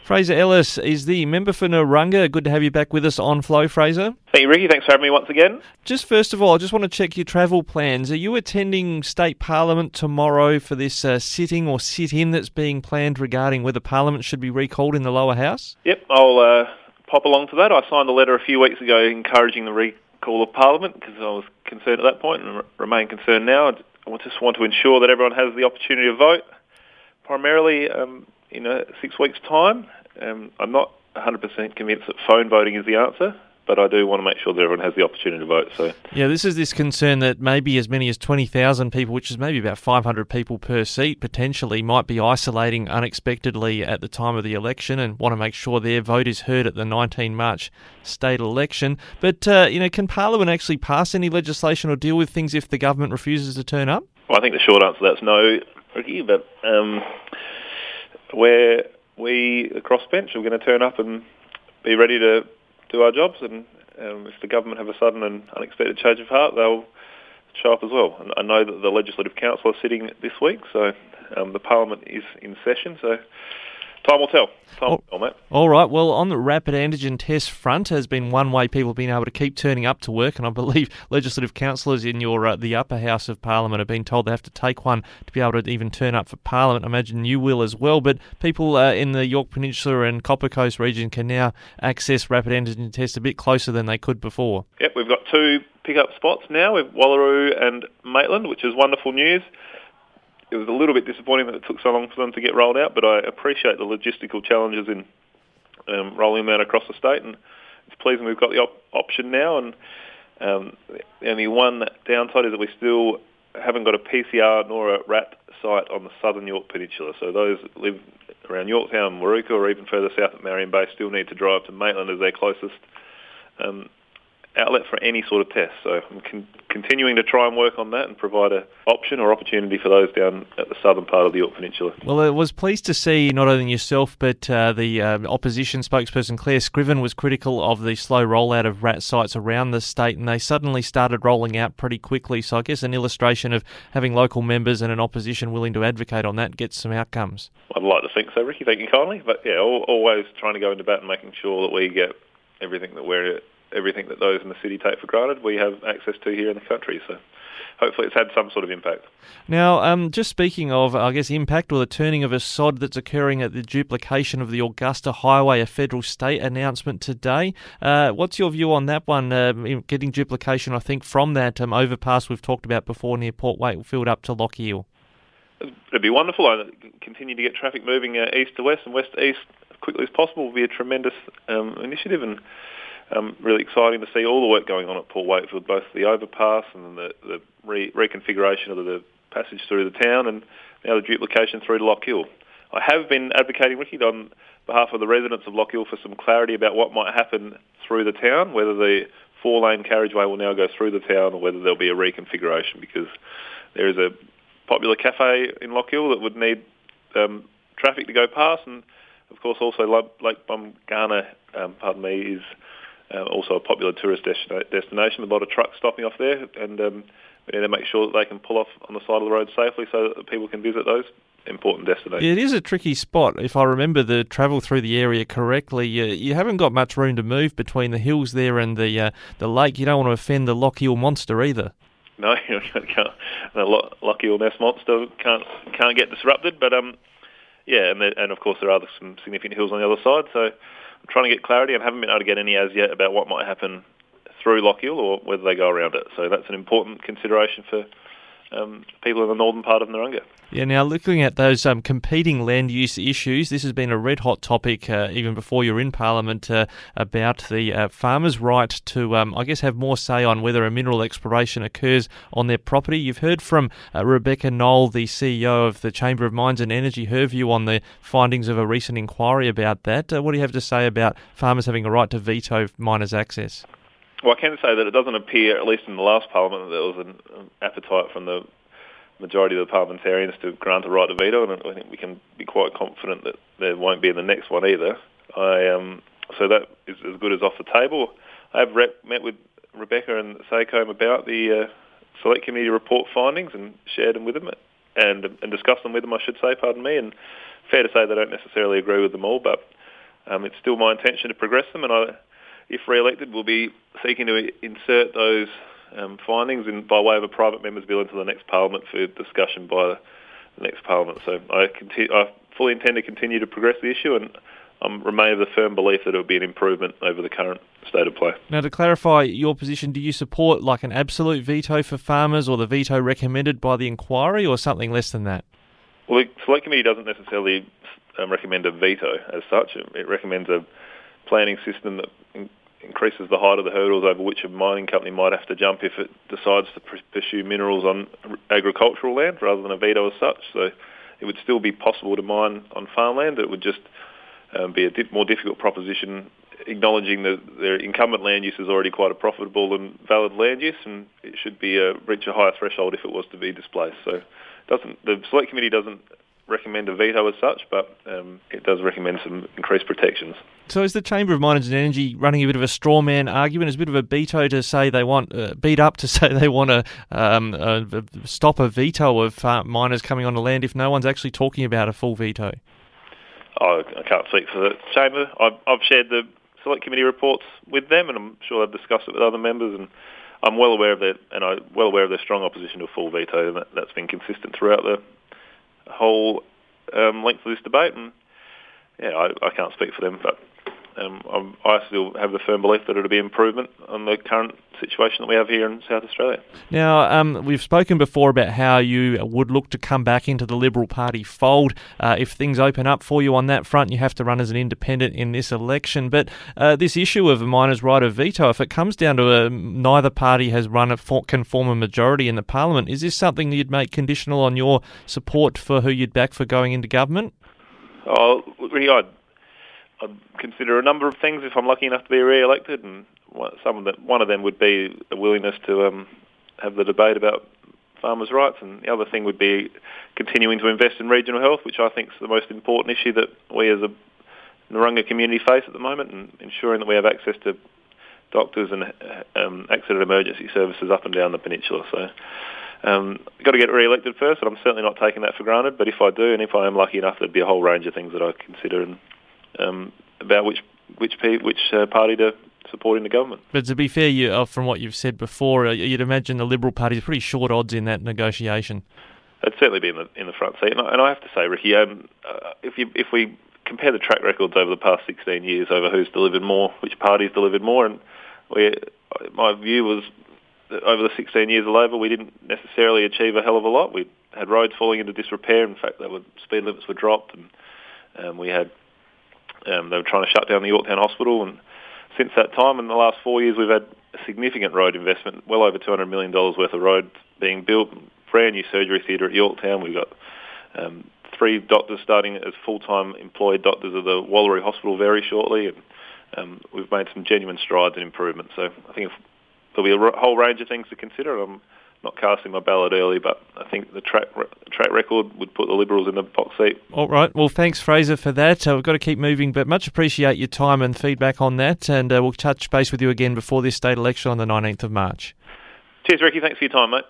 Fraser Ellis is the member for Narunga. Good to have you back with us on Flow, Fraser. Thank you, Rikki. Thanks for having me once again. Just first of all, I just want to check your travel plans. Are you attending State Parliament tomorrow for this sitting or sit-in that's being planned regarding whether Parliament should be recalled in the lower house? Yep, I'll pop along to that. I signed a letter a few weeks ago encouraging the recall of Parliament because I was concerned at that point and remain concerned now. I just want to ensure that everyone has the opportunity to vote, primarily in 6 weeks' time. I'm not 100% convinced that phone voting is the answer, but I do want to make sure that everyone has the opportunity to vote. So, yeah, this is this concern that maybe as many as 20,000 people, which is maybe about 500 people per seat potentially, might be isolating unexpectedly at the time of the election and want to make sure their vote is heard at the 19 March state election. But, can Parliament actually pass any legislation or deal with things if the government refuses to turn up? Well, I think the short answer to that's no, Rikki, but we, the crossbench, are going to turn up and be ready to do our jobs, and if the government have a sudden and unexpected change of heart, they'll show up as well. And I know that the Legislative Council are sitting this week, so the Parliament is in session, so time will tell. Mate. All right. Well, on the rapid antigen test front has been one way people have been able to keep turning up to work, and I believe legislative councillors in the upper house of Parliament have been told they have to take one to be able to even turn up for Parliament. I imagine you will as well, but people in the Yorke Peninsula and Copper Coast region can now access rapid antigen tests a bit closer than they could before. Yep, we've got 2 pick-up spots now with Wallaroo and Maitland, which is wonderful news. It was a little bit disappointing that it took so long for them to get rolled out, but I appreciate the logistical challenges in rolling them out across the state, and it's pleasing we've got the option now. And the only one downside is that we still haven't got a PCR nor a RAT site on the southern Yorke Peninsula. So those that live around Yorktown, Warooka, or even further south at Marion Bay still need to drive to Maitland as their closest outlet for any sort of test. So I'm continuing to try and work on that and provide an option or opportunity for those down at the southern part of the Yorke Peninsula. Well, I was pleased to see not only yourself but the opposition spokesperson Claire Scriven was critical of the slow rollout of RAT sites around the state, and they suddenly started rolling out pretty quickly. So I guess an illustration of having local members and an opposition willing to advocate on that gets some outcomes. I'd like to think so, Rikki. Thank you kindly. But yeah, always trying to go into bat and making sure that we get everything that those in the city take for granted, we have access to here in the country. So hopefully it's had some sort of impact. Now, just speaking of, I guess, impact or the turning of a sod that's occurring at the duplication of the Augusta Highway, a federal state announcement today. What's your view on that one, getting duplication, I think, from that overpass we've talked about before near Port Wakefield up to Lochiel? It'd be wonderful. I continue to get traffic moving east to west and west to east as quickly as possible. Will be a tremendous initiative, and really exciting to see all the work going on at Port Wakefield, both the overpass and the reconfiguration of the passage through the town, and now the duplication through to Lochiel. I have been advocating, Rikki, on behalf of the residents of Lochiel for some clarity about what might happen through the town, whether the 4-lane carriageway will now go through the town or whether there'll be a reconfiguration, because there is a popular cafe in Lochiel that would need traffic to go past, and of course also Lake Bumgarner, is also a popular tourist destination with a lot of trucks stopping off there, and we need to make sure that they can pull off on the side of the road safely so that people can visit those important destinations. It is a tricky spot. If I remember the travel through the area correctly, you haven't got much room to move between the hills there and the lake. You don't want to offend the Lochiel monster either. No, the Lochiel Ness monster can't get disrupted, but and of course there are some significant hills on the other side, so I'm trying to get clarity and haven't been able to get any as yet about what might happen through Lochiel or whether they go around it. So that's an important consideration for people in the northern part of Narunga. Yeah, now looking at those competing land use issues, this has been a red-hot topic even before you're in Parliament about the farmers' right to, have more say on whether a mineral exploration occurs on their property. You've heard from Rebecca Knoll, the CEO of the Chamber of Mines and Energy, her view on the findings of a recent inquiry about that. What do you have to say about farmers having a right to veto miners' access? Well, I can say that it doesn't appear, at least in the last Parliament, that there was an appetite from the majority of the parliamentarians to grant a right to veto, and I think we can be quite confident that there won't be in the next one either. So that is as good as off the table. I have met with Rebecca and SACOM about the Select Committee report findings and shared them with them and discussed them with them, I should say, and fair to say they don't necessarily agree with them all, but It's still my intention to progress them, and if re-elected, will be seeking to insert those findings by way of a private member's bill into the next Parliament for discussion by the next Parliament. So I fully intend to continue to progress the issue, and I remain of the firm belief that it will be an improvement over the current state of play. Now, to clarify your position, do you support like an absolute veto for farmers, or the veto recommended by the inquiry, or something less than that? Well, the Select Committee doesn't necessarily recommend a veto as such. It recommends a planning system that increases the height of the hurdles over which a mining company might have to jump if it decides to pursue minerals on agricultural land, rather than a veto as such. So it would still be possible to mine on farmland. It would just be a more difficult proposition, acknowledging that their incumbent land use is already quite a profitable and valid land use, and it should be reach a higher threshold if it was to be displaced. So the Select Committee doesn't recommend a veto as such, but it does recommend some increased protections. So is the Chamber of Miners and Energy running a bit of a straw man argument? Is a bit of a veto to say they want beat up to say they want to stop a veto of miners coming on the land if no one's actually talking about a full veto? I can't speak for the Chamber. I've shared the Select Committee reports with them, and I'm sure they've discussed it with other members, and I'm well aware of their strong opposition to a full veto, and that's been consistent throughout the whole length of this debate. And I can't speak for them, but I still have the firm belief that it'll be improvement on the current situation that we have here in South Australia. Now, we've spoken before about how you would look to come back into the Liberal Party fold. If things open up for you on that front, you have to run as an independent in this election. But this issue of a miner's right of veto, if it comes down to neither party has can form a majority in the Parliament, is this something you'd make conditional on your support for who you'd back for going into government? Really, I'd consider a number of things if I'm lucky enough to be re-elected, and one of them would be a willingness to have the debate about farmers' rights, and the other thing would be continuing to invest in regional health, which I think is the most important issue that we as a Narungga community face at the moment, and ensuring that we have access to doctors and accident emergency services up and down the peninsula. So got to get re-elected first, and I'm certainly not taking that for granted, but if I do, and if I am lucky enough, there'd be a whole range of things that I consider, and about which party to support in the government. But to be fair, from what you've said before, you'd imagine the Liberal Party is pretty short odds in that negotiation. It'd certainly be in the front seat, and I have to say, Rikki, if we compare the track records over the past 16 years over who's delivered more, which party's delivered more, and my view was that over the 16 years of Labor, we didn't necessarily achieve a hell of a lot. We had roads falling into disrepair. In fact, speed limits were dropped, and we had they were trying to shut down the Yorktown Hospital, and since that time, in the last 4 years, we've had a significant road investment, well over $200 million worth of road being built, brand new surgery theatre at Yorktown. We've got 3 doctors starting as full-time employed doctors at the Wallaroo Hospital very shortly, and we've made some genuine strides and improvements. So I think there'll be a whole range of things to consider. I'm not casting my ballot early, but I think the track record would put the Liberals in the box seat. All right. Well, thanks, Fraser, for that. We've got to keep moving, but much appreciate your time and feedback on that, and we'll touch base with you again before this state election on the 19th of March. Cheers, Rikki. Thanks for your time, mate.